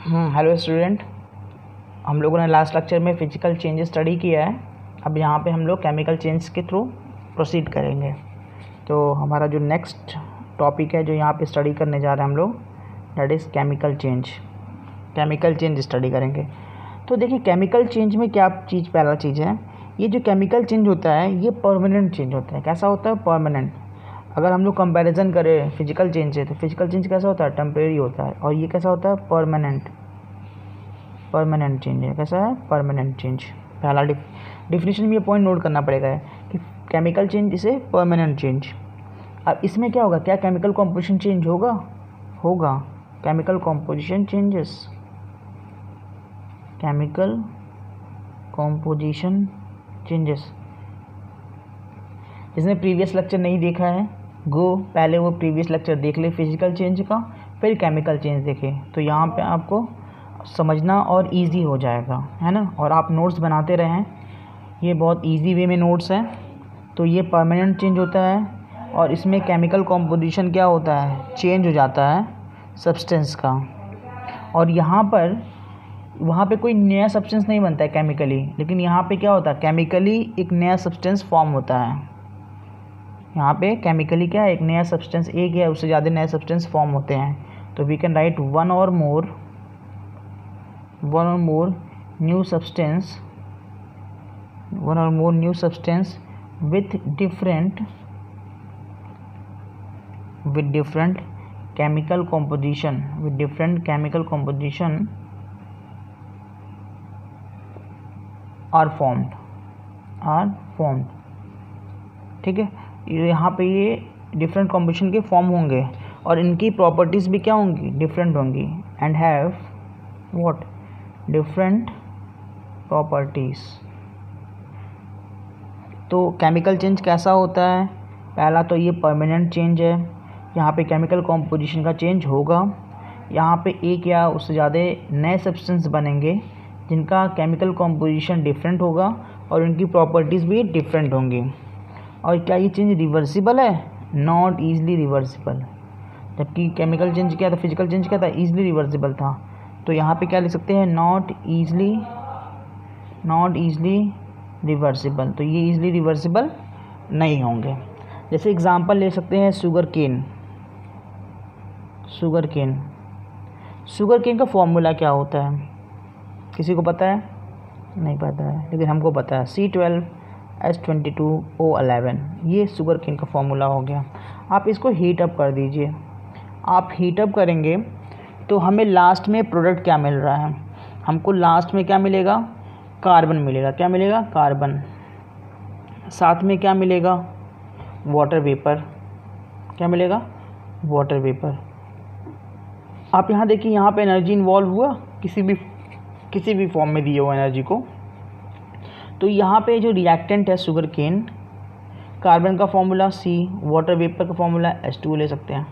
Hello student. हम लोगों ने लास्ट लेक्चर में फिजिकल चेंज स्टडी किया है। अब यहाँ पे हम लोग केमिकल चेंज के थ्रू प्रोसीड करेंगे। तो हमारा जो नेक्स्ट टॉपिक है जो यहाँ पे स्टडी करने जा रहे हैं हम लोग, that is chemical change. Chemical change study करेंगे। तो देखिए केमिकल चेंज में क्या चीज़, पहला चीज़ है ये जो केमिकल चेंज होता है ये परमानेंट चेंज होता है। कैसा होता है? परमानेंट। अगर हम लोग कंपैरिजन करें फिजिकल चेंज से, तो फिजिकल चेंज कैसा होता है? टेम्परेरी होता है। और ये कैसा होता है? परमानेंट। परमानेंट चेंज है। कैसा है? Permanent change. पहला डिफिनेशन में ये पॉइंट नोट करना पड़ेगा कि केमिकल चेंज इसे परमानेंट चेंज। अब इसमें क्या होगा? क्या केमिकल कॉम्पोजिशन चेंज होगा। Chemical composition changes. Chemical composition changes. जिसने प्रीवियस लेक्चर नहीं देखा है पहले वो प्रीवियस लेक्चर देख ले फिजिकल चेंज का, फिर केमिकल चेंज देखे, तो यहाँ पे आपको समझना और इजी हो जाएगा, है ना। और आप नोट्स बनाते रहें, ये बहुत इजी वे में नोट्स हैं। तो ये परमानेंट चेंज होता है और इसमें केमिकल कॉम्पोजिशन क्या होता है? चेंज हो जाता है सब्सटेंस का। और यहाँ पर वहाँ पे कोई नया सब्सटेंस नहीं बनता है केमिकली, लेकिन यहाँ पे क्या होता है? केमिकली एक नया सब्सटेंस फॉर्म होता है। यहाँ पे केमिकली क्या है? एक नया सब्सटेंस, एक या उससे ज़्यादा नए सब्सटेंस फॉर्म होते हैं। तो वी कैन राइट वन और more new substance with different chemical composition are formed। ठीक है, यहाँ पे ये डिफरेंट कॉम्पोजिशन के फॉर्म होंगे और इनकी प्रॉपर्टीज़ भी क्या होंगी? डिफरेंट होंगी। And have what? Different properties. तो केमिकल चेंज कैसा होता है? पहला तो ये परमानेंट चेंज है। यहाँ पे केमिकल कॉम्पोजिशन का चेंज होगा। यहाँ पे एक या उससे ज़्यादा नए सब्सटेंस बनेंगे जिनका केमिकल कॉम्पोजिशन डिफरेंट होगा और उनकी प्रॉपर्टीज़ भी डिफरेंट होंगी। और क्या ये चेंज रिवर्सिबल है? Not easily reversible. जबकि केमिकल चेंज क्या था? फिजिकल चेंज क्या था? ईजली रिवर्सिबल था। तो यहाँ पे क्या लिख सकते हैं? Not easily reversible. तो ये ईजली रिवर्सिबल नहीं होंगे। जैसे एग्जांपल ले सकते हैं शुगर केन का फॉर्मूला क्या होता है? किसी को पता है? नहीं पता है, लेकिन हमको पता है। C12H22O11, ये शुगर केन का फॉर्मूला हो गया। आप इसको हीट अप कर दीजिए। आप हीट अप करेंगे तो हमें लास्ट में प्रोडक्ट क्या मिल रहा है? हमको लास्ट में क्या मिलेगा? कार्बन मिलेगा। क्या मिलेगा? कार्बन। साथ में क्या मिलेगा? Water vapour. क्या मिलेगा? Water vapour. आप यहाँ देखिए, यहाँ पे एनर्जी इन्वॉल्व हुआ किसी भी फॉर्म में दिए हुआ एनर्जी को। तो यहाँ पे जो रिएक्टेंट है शुगर केन, कार्बन का फॉर्मूला C, वाटर वेपर का फॉर्मूला H2 ले सकते हैं।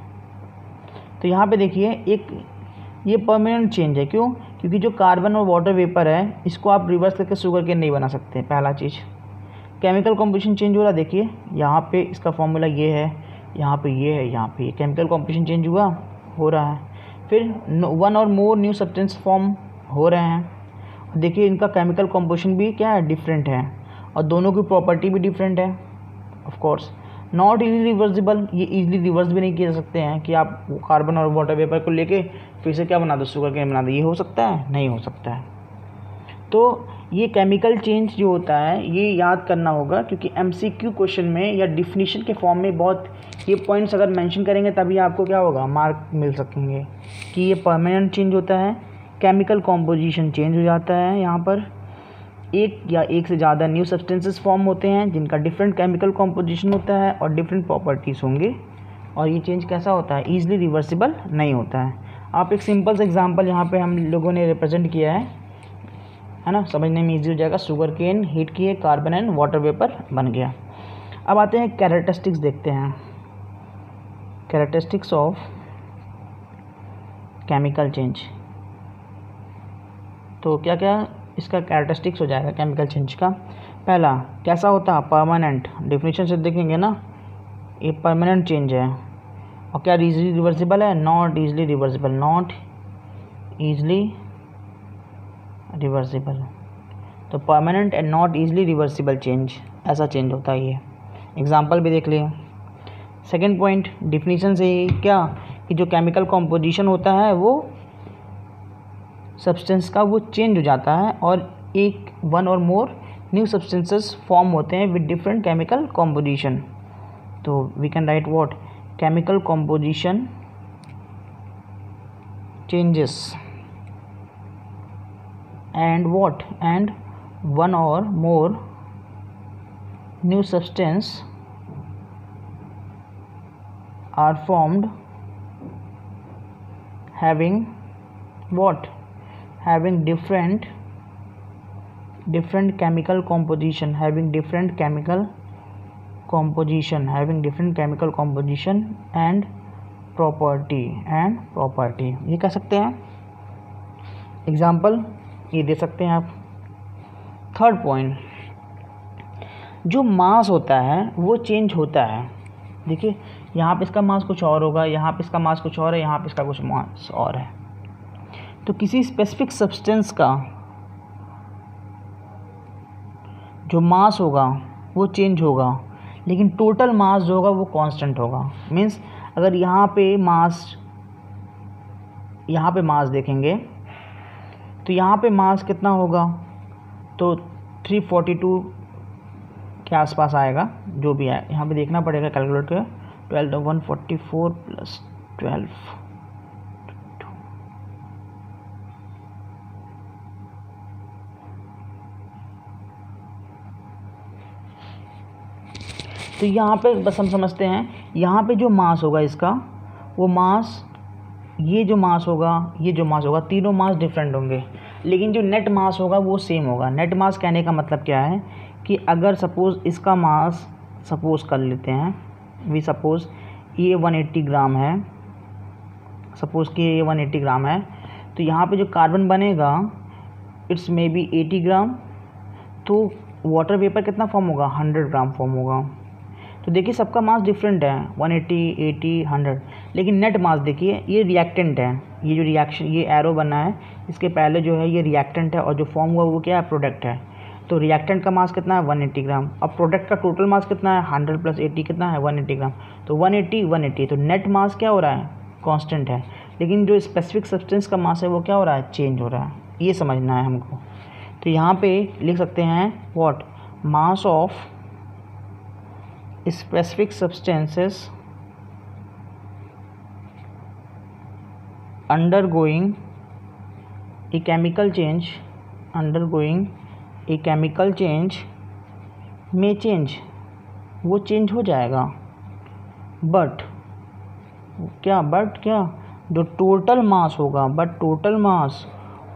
तो यहाँ पे देखिए ये परमानेंट चेंज है। क्यों? क्योंकि जो कार्बन और वाटर वेपर है इसको आप रिवर्स करके शुगर केन नहीं बना सकते। पहला चीज़, केमिकल कॉम्पोजिशन चेंज हो रहा है। देखिए यहाँ पे इसका फॉर्मूला ये है, यहाँ पे ये है, यहाँ पे ये केमिकल कॉम्पोजिशन चेंज हो रहा है। फिर वन और मोर न्यू सब्सटेंस फॉर्म हो रहे हैं। देखिए इनका केमिकल कॉम्पोजिशन भी क्या है? डिफरेंट है। और दोनों की प्रॉपर्टी भी डिफरेंट है। Of course not easily reversible, ये इजीली रिवर्स भी नहीं किए जा सकते हैं कि आप कार्बन और वाटर वेपर को लेके फिर से क्या बना दो? शुगर केन बना दो। ये हो सकता है? नहीं हो सकता है। तो ये केमिकल चेंज जो होता है ये याद करना होगा, क्योंकि MCQ क्वेश्चन में या डिफिनीशन के फॉर्म में बहुत ये पॉइंट्स अगर मेंशन करेंगे तभी आपको क्या होगा? मार्क मिल सकेंगे कि ये परमानेंट चेंज होता है, केमिकल कॉम्पोजिशन चेंज हो जाता है। यहाँ पर एक या एक से ज़्यादा न्यू सब्सटेंसेस फॉर्म होते हैं जिनका डिफरेंट केमिकल कॉम्पोजिशन होता है और डिफरेंट प्रॉपर्टीज़ होंगे। और ये चेंज कैसा होता है? ईजिली रिवर्सिबल नहीं होता है। आप एक सिंपल सा एग्जांपल यहाँ पे हम लोगों ने रिप्रेजेंट किया है ना, समझने में ईजी हो जाएगा। शुगर केन हीट किए, कार्बन एंड वाटर वेपर बन गया। अब आते हैं कैरेक्टरिस्टिक्स देखते हैं। Characteristics of chemical change. तो क्या क्या इसका कैरेक्टरिस्टिक्स हो जाएगा केमिकल चेंज का? पहला, कैसा होता है? परमानेंट। डेफिनेशन से देखेंगे ना, ये परमानेंट चेंज है। और क्या इजीली रिवर्सिबल है? Not easily reversible. Not easily reversible. तो permanent and not easily reversible change, ऐसा चेंज होता है ये। एग्जाम्पल भी देख लिए। सेकेंड पॉइंट डिफिनीशन से ही क्या कि जो केमिकल कॉम्पोजिशन होता है वो सब्सटेंस का वो चेंज हो जाता है और एक वन और मोर न्यू सब्सटेंसेस फॉर्म होते हैं विद डिफरेंट केमिकल कॉम्पोजिशन। तो we can write what, chemical composition changes and what, and one or more new substance are formed having what, having different chemical composition, having different chemical composition and property ये कह सकते हैं। Example ये दे सकते हैं आप। Third point, जो मास होता है वो चेंज होता है। देखिए यहाँ पे इसका मास कुछ और होगा, यहाँ पे इसका मास कुछ और है, यहाँ पे इसका कुछ मास और है। तो किसी स्पेसिफिक सब्सटेंस का जो मास होगा वो चेंज होगा, लेकिन टोटल मास जो होगा वो कांस्टेंट होगा। मीन्स अगर यहाँ पे मास देखेंगे तो यहाँ पे मास कितना होगा, तो 342 के आसपास आएगा, जो भी है यहाँ पे देखना पड़ेगा कैलकुलेट कर। 144 प्लस 12 तो यहाँ पे बस हम समझते हैं, यहाँ पे जो मास होगा इसका वो मास, ये जो मास होगा, तीनों मास डिफरेंट होंगे, लेकिन जो नेट मास होगा वो सेम होगा। नेट मास कहने का मतलब क्या है कि अगर सपोज़ इसका मास, सपोज़ कर लेते हैं, वी सपोज़ ये 180 ग्राम है, सपोज़ कि ये 180 ग्राम है, तो यहाँ पे जो कार्बन बनेगा इट्स मे बी 80 ग्राम, तो वाटर वेपर कितना फॉर्म होगा, 100 ग्राम फॉर्म होगा। तो देखिए सबका मास डिफरेंट है, 180, 80, 100, लेकिन नेट मास देखिए ये रिएक्टेंट है, ये जो रिएक्शन, ये एरो बना है इसके पहले जो है ये रिएक्टेंट है और जो फॉर्म हुआ वो क्या है, प्रोडक्ट है। तो रिएक्टेंट का मास कितना है, 180 ग्राम। अब प्रोडक्ट का टोटल मास कितना है, 100 प्लस 80 कितना है, 180 ग्राम। तो 180, तो नेट मास क्या हो रहा है, कांस्टेंट है, लेकिन जो स्पेसिफिक सब्सटेंस का मास है वो क्या हो रहा है, चेंज हो रहा है। ये समझना है हमको। तो यहाँ पे लिख सकते हैं what, mass of specific substances undergoing a chemical change may change, वो चेंज हो जाएगा, बट क्या जो टोटल मास होगा, but total mass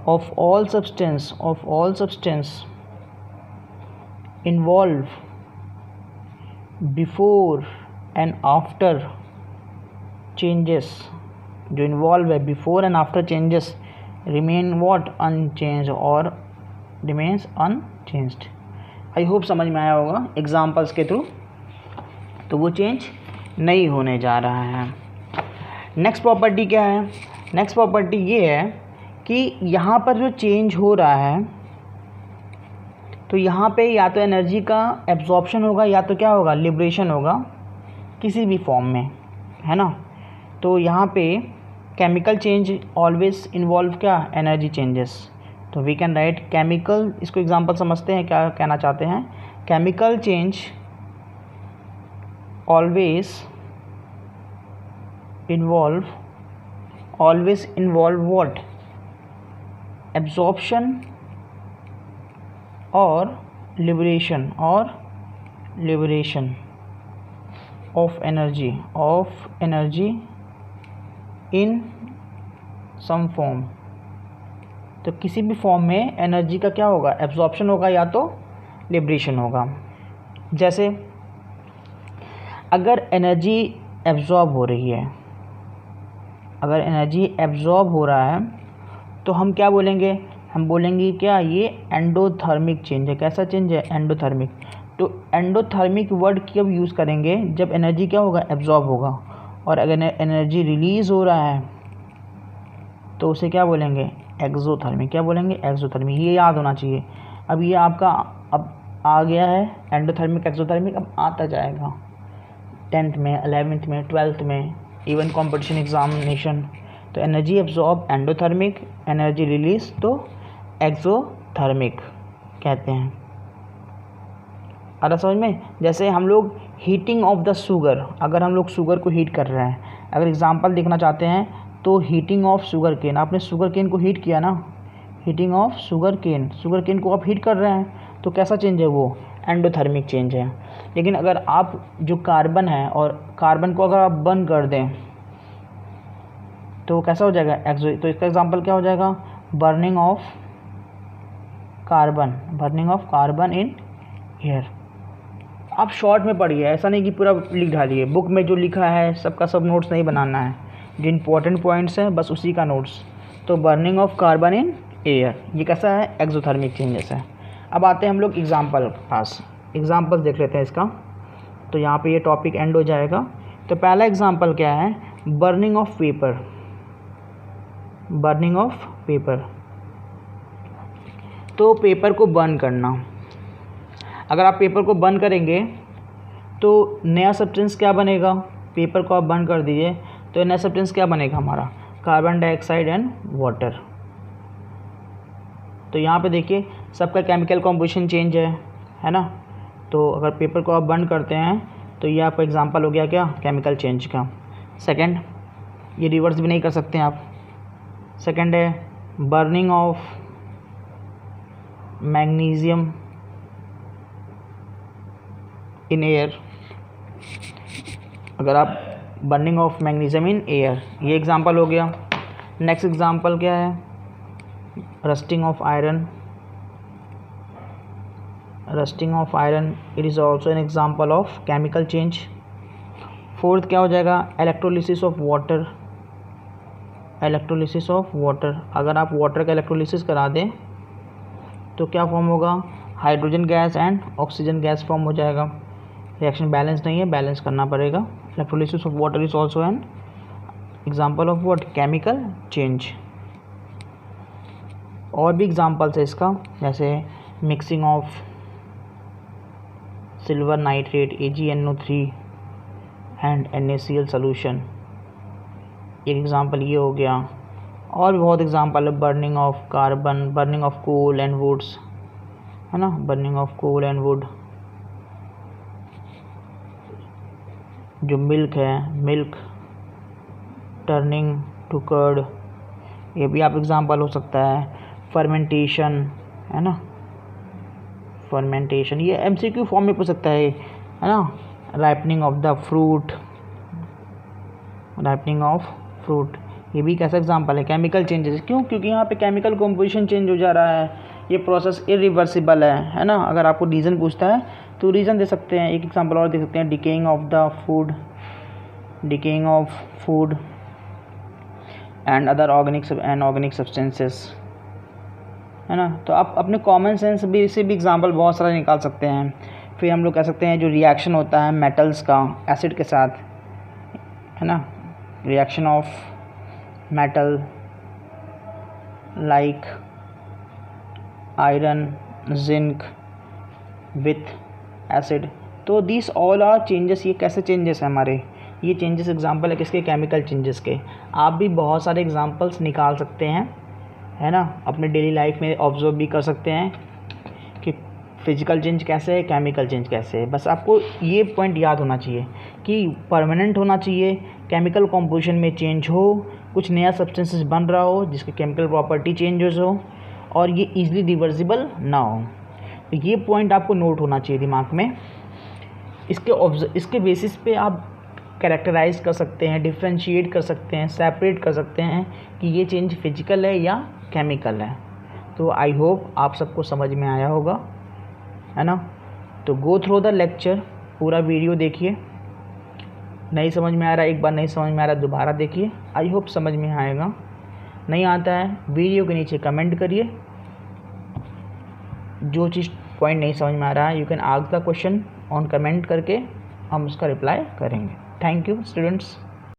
of all substance involve before and after changes, जो इन्वॉल्व है before and after changes, remain what, unchange और remains unchanged. I hope समझ में आया होगा एग्जाम्पल्स के थ्रू। तो वो चेंज नहीं होने जा रहा है। नेक्स्ट प्रॉपर्टी क्या है, नेक्स्ट प्रॉपर्टी ये है कि यहाँ पर जो चेंज हो रहा है तो यहाँ पे या तो एनर्जी का एब्जॉर्प्शन होगा या तो क्या होगा, लिबरेशन होगा किसी भी फॉर्म में, है ना। तो यहाँ पे केमिकल चेंज ऑलवेज इन्वॉल्व क्या, एनर्जी चेंजेस। तो वी कैन राइट केमिकल, इसको एग्जांपल समझते हैं क्या कहना चाहते हैं। Chemical change always involve what, absorption और liberation of energy in some form. तो किसी भी फॉर्म में एनर्जी का क्या होगा, एब्जॉर्प्शन होगा या तो लिबरेशन होगा। जैसे अगर एनर्जी एब्जॉर्ब हो रही है, अगर एनर्जी एब्जॉर्ब हो रहा है तो हम क्या बोलेंगे, हम बोलेंगे क्या, ये एंडोथर्मिक चेंज है। कैसा चेंज है, एंडोथर्मिक। तो एंडोथर्मिक वर्ड कब यूज़ करेंगे, जब एनर्जी क्या होगा, एब्जॉर्ब होगा। और अगर एनर्जी रिलीज़ हो रहा है तो उसे क्या बोलेंगे, एक्सोथर्मिक। क्या बोलेंगे, एक्सोथर्मिक। ये याद होना चाहिए। अब ये आपका अब आ गया है एंडोथर्मिक एक्सोथर्मिक, अब आता जाएगा 10th में, 11th में, 12th में, इवन कंपटीशन एग्जामिनेशन। तो energy absorb endothermic, energy release तो एक्सोथर्मिक कहते हैं। अरे समझ में, जैसे हम लोग हीटिंग ऑफ द शुगर, अगर हम लोग शुगर को हीट कर रहे हैं, अगर एग्जांपल देखना चाहते हैं तो हीटिंग ऑफ शुगर केन, आपने शुगर केन को हीट किया ना, हीटिंग ऑफ शुगर केन को आप हीट कर रहे हैं तो कैसा चेंज है, वो एंडोथर्मिक चेंज है। लेकिन अगर आप जो कार्बन है और कार्बन को अगर आप बर्न कर दें तो कैसा हो जाएगा, एक्सो। तो इसका एग्जांपल क्या हो जाएगा, burning of carbon in air. आप शॉर्ट में पढ़िए, ऐसा नहीं कि पूरा लिख डालिए। बुक में जो लिखा है सबका सब नोट्स नहीं बनाना है, जो इंपॉर्टेंट पॉइंट्स हैं बस उसी का नोट्स। तो burning of carbon in air ये कैसा है, एक्सोथर्मिक चेंजेस है। अब आते हैं हम लोग एग्जाम्पल पास, एग्जाम्पल्स देख लेते हैं इसका। तो यहाँ पे ये टॉपिक एंड हो जाएगा। तो पहला एग्जाम्पल क्या है, बर्निंग ऑफ पेपर। तो पेपर को बर्न करना, अगर आप पेपर को बर्न करेंगे तो नया सब्सटेंस क्या बनेगा, पेपर को आप बर्न कर दीजिए तो नया सब्सटेंस क्या बनेगा हमारा, कार्बन डाइऑक्साइड एंड वाटर। तो यहाँ पे देखिए सबका केमिकल कॉम्पोजिशन चेंज है ना। तो अगर पेपर को आप बर्न करते हैं तो ये आपका एग्जांपल हो गया क्या, केमिकल चेंज का। सेकंड, ये रिवर्स भी नहीं कर सकते हैं आप। सेकंड है burning of magnesium in air. अगर आप burning of magnesium in air, ये एग्जांपल हो गया। नेक्स्ट एग्जांपल क्या है, rusting of iron, it is also an example of chemical change. Fourth क्या हो जाएगा, इलेक्ट्रोलिसिस ऑफ वाटर। अगर आप वाटर का इलेक्ट्रोलिसिस करा दें तो क्या फॉर्म होगा, hydrogen gas and oxygen gas form हो जाएगा। रिएक्शन बैलेंस नहीं है, बैलेंस करना पड़ेगा। Electrolysis of water is also an example of what, chemical change. और भी एग्जाम्पल्स है इसका, जैसे mixing of silver nitrate AgNO3 and NaCl solution, एक एग्जाम्पल ये हो गया। और भी बहुत एग्जाम्पल है, burning of carbon, burning of coal and woods, है ना, burning of coal and wood. जो मिल्क है, मिल्क टर्निंग टू कर्ड, ये भी आप एग्जाम्पल हो सकता है। फर्मेंटेशन, है ना, फर्मेंटेशन ये MCQ फॉर्म में पूछ सकता है ना। राइपनिंग ऑफ फ्रूट, ये भी कैसा एग्जांपल है, केमिकल चेंजेस। क्यों, क्योंकि यहाँ पे केमिकल कंपोजिशन चेंज हो जा रहा है, ये प्रोसेस इरिवर्सिबल है ना। अगर आपको रीज़न पूछता है तो रीज़न दे सकते हैं। एक एग्जांपल और दे सकते हैं, decaying of food and other organic substances, है ना। तो आप अपने कॉमन सेंस भी से भी एग्जांपल बहुत सारा निकाल सकते हैं। फिर हम लोग कह सकते हैं जो रिएक्शन होता है मेटल्स का एसिड के साथ, है ना, reaction of metal like iron, zinc with acid. तो दिस ऑल आर चेंजेस। ये कैसे चेंजेस हैं हमारे, ये चेंजेस एग्जांपल है किसके, केमिकल चेंजेस के। आप भी बहुत सारे एग्जांपल्स निकाल सकते हैं, है ना, अपने डेली लाइफ में ऑब्जर्व भी कर सकते हैं कि फिजिकल चेंज कैसे है, केमिकल चेंज कैसे है। बस आपको ये पॉइंट याद होना चाहिए कि परमानेंट होना चाहिए, केमिकल कॉम्पोजिशन में चेंज हो, कुछ नया सब्सटेंसेस बन रहा हो जिसकी केमिकल प्रॉपर्टी चेंजेस हो, और ये ईजिली रिवर्सिबल ना हो। तो ये पॉइंट आपको नोट होना चाहिए दिमाग में। इसके बेसिस पे आप कैरेक्टराइज कर सकते हैं, डिफ्रेंशिएट कर सकते हैं, सेपरेट कर सकते हैं कि ये चेंज फिजिकल है या केमिकल है। तो आई होप आप सबको समझ में आया होगा, है ना। तो गो थ्रू द लेक्चर, पूरा वीडियो देखिए। नहीं समझ में आ रहा, एक बार नहीं समझ में आ रहा दोबारा देखिए, आई होप समझ में आएगा। नहीं आता है वीडियो के नीचे कमेंट करिए, जो चीज़ पॉइंट नहीं समझ में आ रहा है you can ask the question on comment करके हम उसका रिप्लाई करेंगे। Thank you students.